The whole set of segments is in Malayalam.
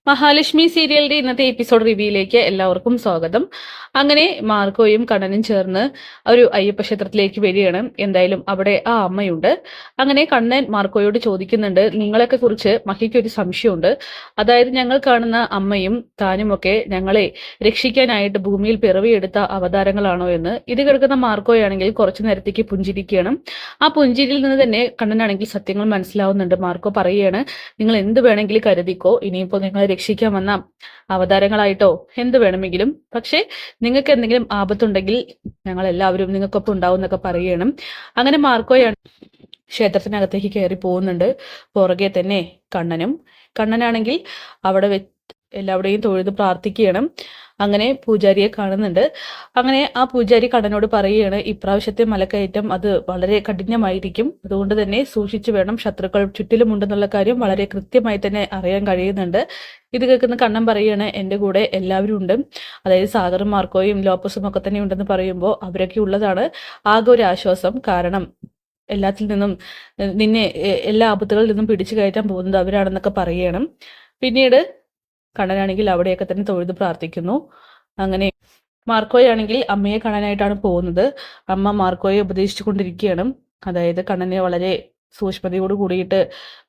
മഹാലക്ഷ്മി സീരിയലിന്റെ ഇന്നത്തെ എപ്പിസോഡ് റിവ്യൂയിലേക്ക് എല്ലാവർക്കും സ്വാഗതം. അങ്ങനെ മാർക്കോയും കണ്ണനും ചേർന്ന് ഒരു അയ്യപ്പ ക്ഷേത്രത്തിലേക്ക് വരികയാണ്. എന്തായാലും അവിടെ ആ അമ്മയുണ്ട്. അങ്ങനെ കണ്ണൻ മാർക്കോയോട് ചോദിക്കുന്നുണ്ട്, നിങ്ങളെയൊക്കെ കുറിച്ച് മഹിക്ക് ഒരു സംശയമുണ്ട്. അതായത് ഞങ്ങൾ കാണുന്ന അമ്മയും താനുമൊക്കെ ഞങ്ങളെ രക്ഷിക്കാനായിട്ട് ഭൂമിയിൽ പിറവിയെടുത്ത അവതാരങ്ങളാണോ എന്ന്. ഇത് കേൾക്കുന്ന മാർക്കോയാണെങ്കിൽ കുറച്ചു നേരത്തേക്ക് പുഞ്ചിരിക്കുകയാണ്. ആ പുഞ്ചിരിയിൽ നിന്ന് തന്നെ കണ്ണനാണെങ്കിൽ സത്യങ്ങൾ മനസ്സിലാവുന്നുണ്ട്. മാർക്കോ പറയുകയാണ്, നിങ്ങൾ എന്ത് വേണമെങ്കിലും കരുതിക്കോ, ഇനിയിപ്പോ നിങ്ങളെ രക്ഷിക്കാൻ വന്ന അവതാരങ്ങളായിട്ടോ എന്ത് വേണമെങ്കിലും, പക്ഷേ നിങ്ങൾക്ക് എന്തെങ്കിലും ആപത്തുണ്ടെങ്കിൽ ഞങ്ങൾ എല്ലാവരും നിങ്ങൾക്കൊപ്പം ഉണ്ടാവും എന്നൊക്കെ പറയണം. അങ്ങനെ മാർക്കോയാണ് ക്ഷേത്രത്തിനകത്തേക്ക് കയറി പോകുന്നുണ്ട്. പുറകെ തന്നെ കണ്ണനാണെങ്കിൽ അവിടെ എല്ലാവരുടെയും തൊഴുത് പ്രാർത്ഥിക്കുകയാണ്. അങ്ങനെ പൂജാരിയെ കാണുന്നുണ്ട്. അങ്ങനെ ആ പൂജാരി കണ്ണനോട് പറയുകയാണ്, ഇപ്രാവശ്യത്തെ മലക്കയറ്റം അത് വളരെ കഠിനമായിരിക്കും, അതുകൊണ്ട് തന്നെ സൂക്ഷിച്ചു വേണം, ശത്രുക്കൾ ചുറ്റിലുമുണ്ടെന്നുള്ള കാര്യം വളരെ കൃത്യമായി തന്നെ അറിയാൻ കഴിയുന്നുണ്ട്. ഇത് കേൾക്കുന്ന കണ്ണൻ പറയുകയാണ്, എൻ്റെ കൂടെ എല്ലാവരും ഉണ്ട്, അതായത് സാഗറും മാർക്കോയും ലോപ്പസും ഒക്കെ തന്നെ ഉണ്ടെന്ന് പറയുമ്പോൾ അവരൊക്കെ ഉള്ളതാണ് ആകെ ഒരു ആശ്വാസം. കാരണം എല്ലാത്തിൽ നിന്നും നിന്നെ എല്ലാ ആപത്തുകളിൽ നിന്നും പിടിച്ചു കയറ്റാൻ പോകുന്നത് അവരാണെന്നൊക്കെ പറയണം. പിന്നീട് കണ്ണനാണെങ്കിൽ അവിടെയൊക്കെ തന്നെ തൊഴുത് പ്രാർത്ഥിക്കുന്നു. അങ്ങനെ മാർക്കോയാണെങ്കിൽ അമ്മയെ കാണാനായിട്ടാണ് പോകുന്നത്. അമ്മ മാർക്കോയെ ഉപദേശിച്ചു കൊണ്ടിരിക്കുകയാണ്. അതായത് കണ്ണനെ വളരെ സൂക്ഷ്മതയോട് കൂടിയിട്ട്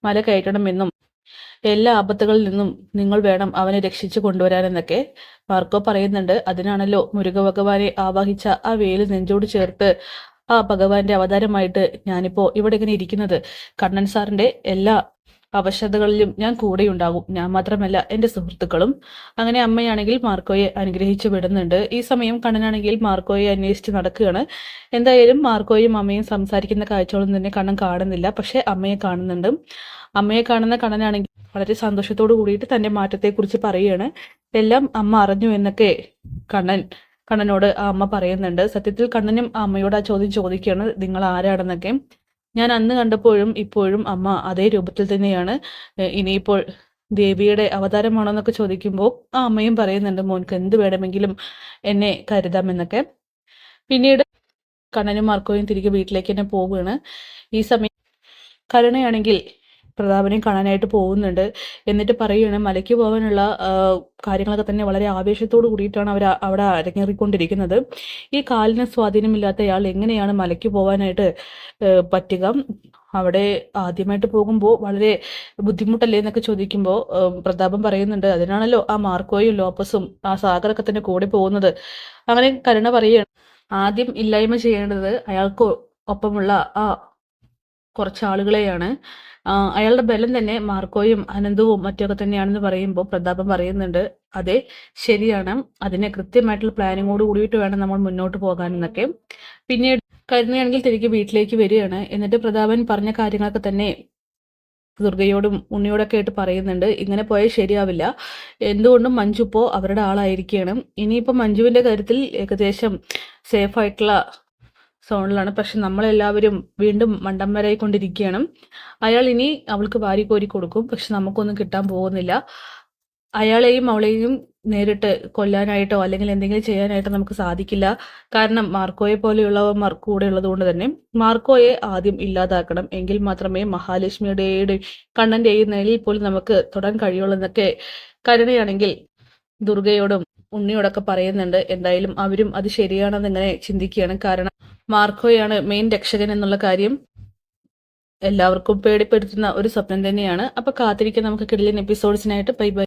മല കയറ്റണമെന്നും എല്ലാ ആപത്തുകളിൽ നിന്നും നിങ്ങൾ വേണം അവനെ രക്ഷിച്ചു കൊണ്ടുവരാനെന്നൊക്കെ മാർക്കോ പറയുന്നുണ്ട്. അതിനാണല്ലോ മുരുക ഭഗവാനെ ആവാഹിച്ച ആ വേല് നെഞ്ചോട് ചേർത്ത് ആ ഭഗവാന്റെ അവതാരമായിട്ട് ഞാനിപ്പോ ഇവിടെ ഇങ്ങനെ ഇരിക്കുന്നത്. കണ്ണൻ സാറിന്റെ എല്ലാ അവശതകളിലും ഞാൻ കൂടെയുണ്ടാകും, ഞാൻ മാത്രമല്ല എൻ്റെ സുഹൃത്തുക്കളും. അങ്ങനെ അമ്മയാണെങ്കിൽ മാർക്കോയെ അനുഗ്രഹിച്ചു വിടുന്നുണ്ട്. ഈ സമയം കണ്ണനാണെങ്കിൽ മാർക്കോയെ അന്വേഷിച്ച് നടക്കുകയാണ്. എന്തായാലും മാർക്കോയും അമ്മയും സംസാരിക്കുന്ന കാഴ്ചകളൊന്നും തന്നെ കണ്ണൻ കാണുന്നില്ല, പക്ഷെ അമ്മയെ കാണുന്നുണ്ട്. അമ്മയെ കാണുന്ന കണ്ണനാണെങ്കിൽ വളരെ സന്തോഷത്തോടു കൂടിയിട്ട് തൻ്റെ മാറ്റത്തെക്കുറിച്ച് പറയുകയാണ്. എല്ലാം അമ്മ അറിഞ്ഞു എന്നൊക്കെ കണ്ണനോട് ആ അമ്മ പറയുന്നുണ്ട്. സത്യത്തിൽ കണ്ണനും ആ അമ്മയോട് ആ ചോദ്യം ചോദിക്കുകയാണ്, നിങ്ങൾ ആരാണെന്നൊക്കെ. ഞാൻ അന്ന് കണ്ടപ്പോഴും ഇപ്പോഴും അമ്മ അതേ രൂപത്തിൽ തന്നെയാണ്, ഇനിയിപ്പോൾ ദേവിയുടെ അവതാരമാണോ എന്നൊക്കെ ചോദിക്കുമ്പോൾ ആ അമ്മയും പറയുന്നുണ്ട്, മോൻക്ക് എന്ത് വേണമെങ്കിലും എന്നെ കരുതാമെന്നൊക്കെ. പിന്നീട് കണ്ണനും മാർക്കോയും തിരികെ വീട്ടിലേക്ക് തന്നെ പോവുകയാണ്. ഈ സമയം കരുണയാണെങ്കിൽ പ്രതാപനെ കാണാനായിട്ട് പോകുന്നുണ്ട്. എന്നിട്ട് പറയുകയാണ്, മലയ്ക്ക് പോകാനുള്ള കാര്യങ്ങളൊക്കെ തന്നെ വളരെ ആവേശത്തോട് കൂടിയിട്ടാണ് അവർ അവിടെ അരങ്ങേറിക്കൊണ്ടിരിക്കുന്നത്. ഈ കാലിന് സ്വാധീനമില്ലാത്തയാൾ എങ്ങനെയാണ് മലയ്ക്ക് പോകാനായിട്ട് പറ്റുക? അവിടെ ആദ്യമായിട്ട് പോകുമ്പോൾ വളരെ ബുദ്ധിമുട്ടല്ലേ എന്നൊക്കെ ചോദിക്കുമ്പോൾ പ്രതാപം പറയുന്നുണ്ട്, അതിനാണല്ലോ ആ മാർക്കോയും ലോപ്പസും ആ സാഗറൊക്കെ തന്നെ കൂടെ പോകുന്നത്. അങ്ങനെ കരുണ പറയുകയാണ്, ആദ്യം ഇല്ലായ്മ ചെയ്യേണ്ടത് അയാൾക്ക് ഒപ്പമുള്ള ആ കുറച്ച് ആളുകളെയാണ്. അയാളുടെ ബലം തന്നെ മാർക്കോയും അനന്തവും മറ്റൊക്കെ തന്നെയാണെന്ന് പറയുമ്പോൾ പ്രതാപം പറയുന്നുണ്ട്, അതെ ശരിയാണ്, അതിനെ കൃത്യമായിട്ടുള്ള പ്ലാനിങ്ങോട് കൂടിയിട്ട് വേണം നമ്മൾ മുന്നോട്ട് പോകാനെന്നൊക്കെ. പിന്നീട് കരുണയാണെങ്കിൽ തിരികെ വീട്ടിലേക്ക് വരികയാണ്. എന്നിട്ട് പ്രതാപൻ പറഞ്ഞ കാര്യങ്ങളൊക്കെ തന്നെ ദുർഗയോടും ഉണ്ണിയോടൊക്കെ ആയിട്ട് പറയുന്നുണ്ട്, ഇങ്ങനെ പോയാൽ ശരിയാവില്ല, എന്തുകൊണ്ടും മഞ്ജു ഇപ്പോൾ അവരുടെ ആളായിരിക്കണം. ഇനിയിപ്പോൾ മഞ്ജുവിൻ്റെ കാര്യത്തിൽ ഏകദേശം സേഫായിട്ടുള്ള സോണിലാണ്, പക്ഷെ നമ്മളെല്ലാവരും വീണ്ടും മണ്ടം വരായിക്കൊണ്ടിരിക്കുകയാണ്. അയാൾ ഇനി അവൾക്ക് വാരിക്കോരി കൊടുക്കും, പക്ഷെ നമുക്കൊന്നും കിട്ടാൻ പോകുന്നില്ല. അയാളെയും അവളെയും നേരിട്ട് കൊല്ലാനായിട്ടോ അല്ലെങ്കിൽ എന്തെങ്കിലും ചെയ്യാനായിട്ടോ നമുക്ക് സാധിക്കില്ല. കാരണം മാർക്കോയെ പോലെയുള്ളവർ കൂടെ ഉള്ളത് കൊണ്ട് തന്നെ മാർക്കോയെ ആദ്യം ഇല്ലാതാക്കണം, എങ്കിൽ മാത്രമേ മഹാലക്ഷ്മിയുടെയും കണ്ണന്റെയും നിലയിൽ പോലും നമുക്ക് തൊടാൻ കഴിയുള്ളൂ എന്നൊക്കെ കരുണയാണെങ്കിൽ ദുർഗയോടും ഉണ്ണിയോടൊക്കെ പറയുന്നുണ്ട്. എന്തായാലും അവരും അത് ശരിയാണെന്ന് ഇങ്ങനെ ചിന്തിക്കുകയാണ്. കാരണം മാർക്കോയാണ് മെയിൻ രക്ഷകൻ എന്നുള്ള കാര്യം എല്ലാവർക്കും പേടിപ്പെടുത്തുന്ന ഒരു സ്വപ്നം തന്നെയാണ്. അപ്പൊ കാത്തിരിക്കാൻ നമുക്ക് കിടിലൻ എപ്പിസോഡ്സിനായിട്ട്. Bye bye.